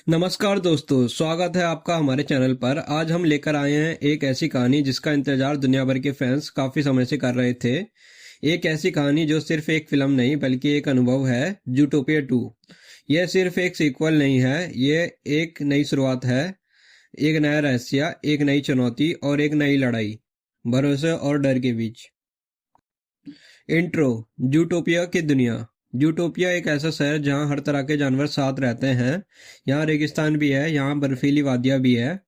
नमस्कार दोस्तों, स्वागत है आपका हमारे चैनल पर। आज हम लेकर आए हैं एक ऐसी कहानी जिसका इंतजार दुनिया भर के फैंस काफी समय से कर रहे थे। एक ऐसी कहानी जो सिर्फ एक फिल्म नहीं बल्कि एक अनुभव है, जूटोपिया 2। यह सिर्फ एक सीक्वल नहीं है, यह एक नई शुरुआत है। एक नया रहस्य, एक नई चुनौती और एक नई लड़ाई, भरोसे और डर के बीच। इंट्रो। जूटोपिया की दुनिया। जूटोपिया एक ऐसा शहर जहाँ हर तरह के जानवर साथ रहते हैं। यहाँ रेगिस्तान भी है, यहाँ बर्फीली वादियाँ भी है,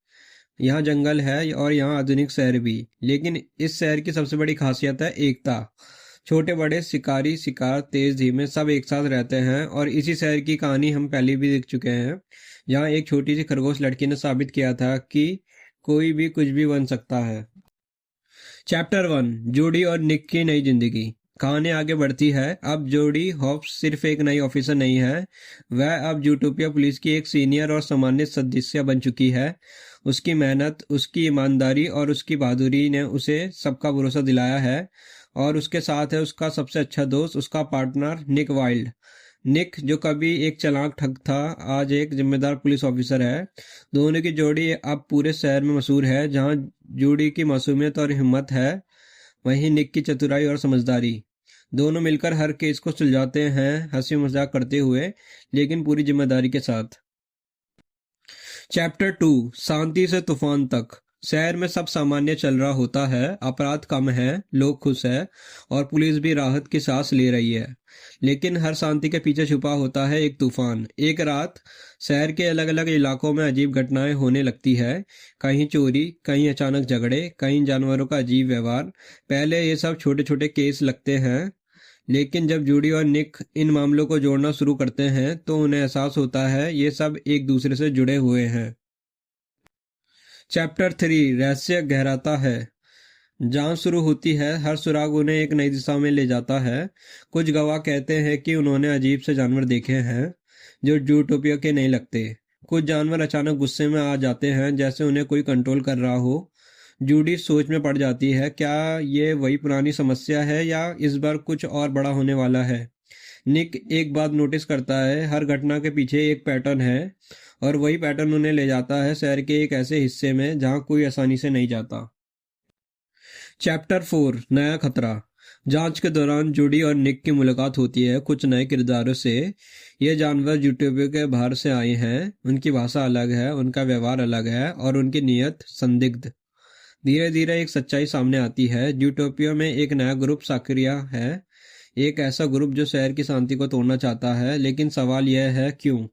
यहाँ जंगल है और यहाँ आधुनिक शहर भी। लेकिन इस शहर की सबसे बड़ी खासियत है एकता। छोटे बड़े शिकारी, शिकार, तेज धीमे सब एक साथ रहते हैं। और इसी शहर की कहानी हम पहले भी देख चुके हैं, जहाँ एक छोटी सी खरगोश लड़की ने साबित किया था कि कोई भी कुछ भी बन सकता है। चैप्टर 1, जोडी और निक की नई जिंदगी। कहानी आगे बढ़ती है। अब जोडी हॉब्स सिर्फ एक नई ऑफिसर नहीं है, वह अब जूटोपिया पुलिस की एक सीनियर और सम्मानित सदस्य बन चुकी है। उसकी मेहनत, उसकी ईमानदारी और उसकी बहादुरी ने उसे सबका भरोसा दिलाया है। और उसके साथ है उसका सबसे अच्छा दोस्त, उसका पार्टनर निक वाइल्ड। निक जो कभी एक चालाक ठग था, आज एक जिम्मेदार पुलिस ऑफिसर है। दोनों की जोड़ी अब पूरे शहर में मशहूर है। जहां जोड़ी की मासूमियत और हिम्मत है, वहीं निक की चतुराई और समझदारी। दोनों मिलकर हर केस को सुलझाते हैं, हंसी मजाक करते हुए, लेकिन पूरी जिम्मेदारी के साथ। चैप्टर 2, शांति से तूफान तक। शहर में सब सामान्य चल रहा होता है, अपराध कम है, लोग खुश है और पुलिस भी राहत की सांस ले रही है। लेकिन हर शांति के पीछे छुपा होता है एक तूफान। एक रात शहर के अलग अलग इलाकों में अजीब घटनाएं होने लगती है। कहीं चोरी, कहीं अचानक झगड़े, कहीं जानवरों का अजीब व्यवहार। पहले ये सब छोटे छोटे केस लगते हैं, लेकिन जब जूडी और निक इन मामलों को जोड़ना शुरू करते हैं तो उन्हें एहसास होता है ये सब एक दूसरे से जुड़े हुए हैं। चैप्टर 3, रहस्य गहराता है। जांच शुरू होती है, हर सुराग उन्हें एक नई दिशा में ले जाता है। कुछ गवाह कहते हैं कि उन्होंने अजीब से जानवर देखे हैं जो जूटोपिया के नहीं लगते। कुछ जानवर अचानक गुस्से में आ जाते हैं, जैसे उन्हें कोई कंट्रोल कर रहा हो। जूडी सोच में पड़ जाती है, क्या ये वही पुरानी समस्या है या इस बार कुछ और बड़ा होने वाला है। निक एक बात नोटिस करता है, हर घटना के पीछे एक पैटर्न है और वही पैटर्न उन्हें ले जाता है शहर के एक ऐसे हिस्से में जहां कोई आसानी से नहीं जाता। चैप्टर 4, नया खतरा। जांच के दौरान जूडी और निक की मुलाकात होती है कुछ नए किरदारों से। ये जानवर जूटोपिया के बाहर से आए हैं, उनकी भाषा अलग है, उनका व्यवहार अलग है और उनकी नीयत संदिग्ध। धीरे धीरे एक सच्चाई सामने आती है, यूटोपिया में एक नया ग्रुप सक्रिय है। एक ऐसा ग्रुप जो शहर की शांति को तोड़ना चाहता है, लेकिन सवाल यह है क्यों।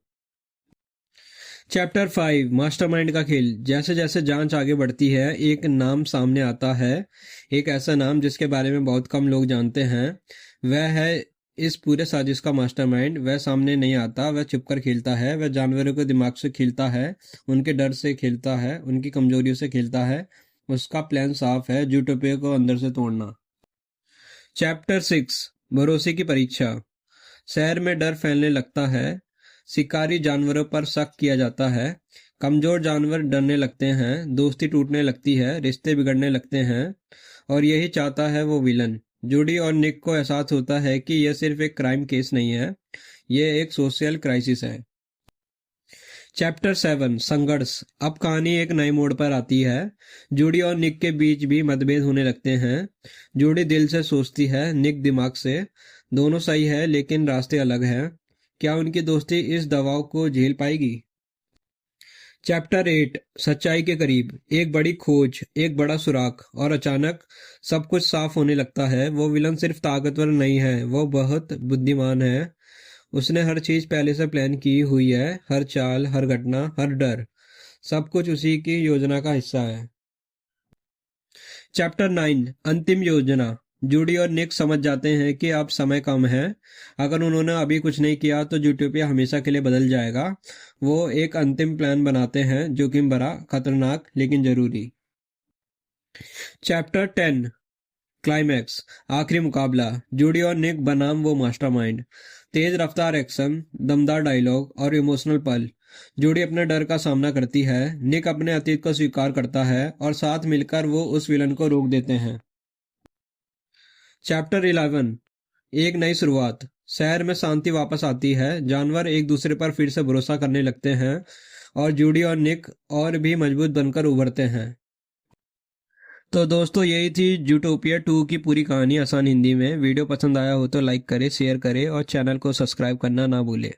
चैप्टर 5, मास्टरमाइंड का खेल। जैसे जैसे जांच आगे बढ़ती है, एक नाम सामने आता है, एक ऐसा नाम जिसके बारे में बहुत कम लोग जानते हैं। वह है इस पूरे साजिश का मास्टरमाइंड। वह सामने नहीं आता, वह चुपकर खेलता है, वह जानवरों के दिमाग से खेलता है, उनके डर से खेलता है, उनकी कमजोरियों से खेलता है। उसका प्लान साफ है, जूटोपिया को अंदर से तोड़ना। चैप्टर 6, भरोसे की परीक्षा। शहर में डर फैलने लगता है, शिकारी जानवरों पर शक किया जाता है, कमजोर जानवर डरने लगते हैं, दोस्ती टूटने लगती है, रिश्ते बिगड़ने लगते हैं। और यही चाहता है वो विलन। जूडी और निक को एहसास होता है कि यह सिर्फ एक क्राइम केस नहीं है, यह एक सोशल क्राइसिस है। चैप्टर 7, संघर्ष। अब कहानी एक नए मोड़ पर आती है। जूडी और निक के बीच भी मतभेद होने लगते हैं। जूडी दिल से सोचती है, निक दिमाग से। दोनों सही है लेकिन रास्ते अलग हैं। क्या उनकी दोस्ती इस दबाव को झेल पाएगी। चैप्टर 8, सच्चाई के करीब। एक बड़ी खोज, एक बड़ा सुराग और अचानक सब कुछ साफ होने लगता है। वो विलन सिर्फ ताकतवर नहीं है, वो बहुत बुद्धिमान है। उसने हर चीज पहले से प्लान की हुई है, हर चाल, हर घटना, हर डर, सब कुछ उसी की योजना का हिस्सा है। चैप्टर 9, अंतिम योजना। जूडी और निक समझ जाते हैं कि अब समय कम है। अगर उन्होंने अभी कुछ नहीं किया तो यूटोपिया हमेशा के लिए बदल जाएगा। वो एक अंतिम प्लान बनाते हैं, जोखिम भरा, खतरनाक लेकिन जरूरी। चैप्टर 10, क्लाइमैक्स, आखिरी मुकाबला। जूडी और निक बनाम वो मास्टरमाइंड। तेज रफ्तार एक्शन, दमदार डायलॉग और इमोशनल पल। जूडी अपने डर का सामना करती है, निक अपने अतीत को स्वीकार करता है और साथ मिलकर वो उस विलन को रोक देते हैं। चैप्टर 11, एक नई शुरुआत। शहर में शांति वापस आती है, जानवर एक दूसरे पर फिर से भरोसा करने लगते हैं, और जूडी और निक और भी मजबूत बनकर उभरते हैं। तो दोस्तों यही थी जूटोपिया 2 की पूरी कहानी आसान हिंदी में। वीडियो पसंद आया हो तो लाइक करें, शेयर करें और चैनल को सब्सक्राइब करना ना भूलें।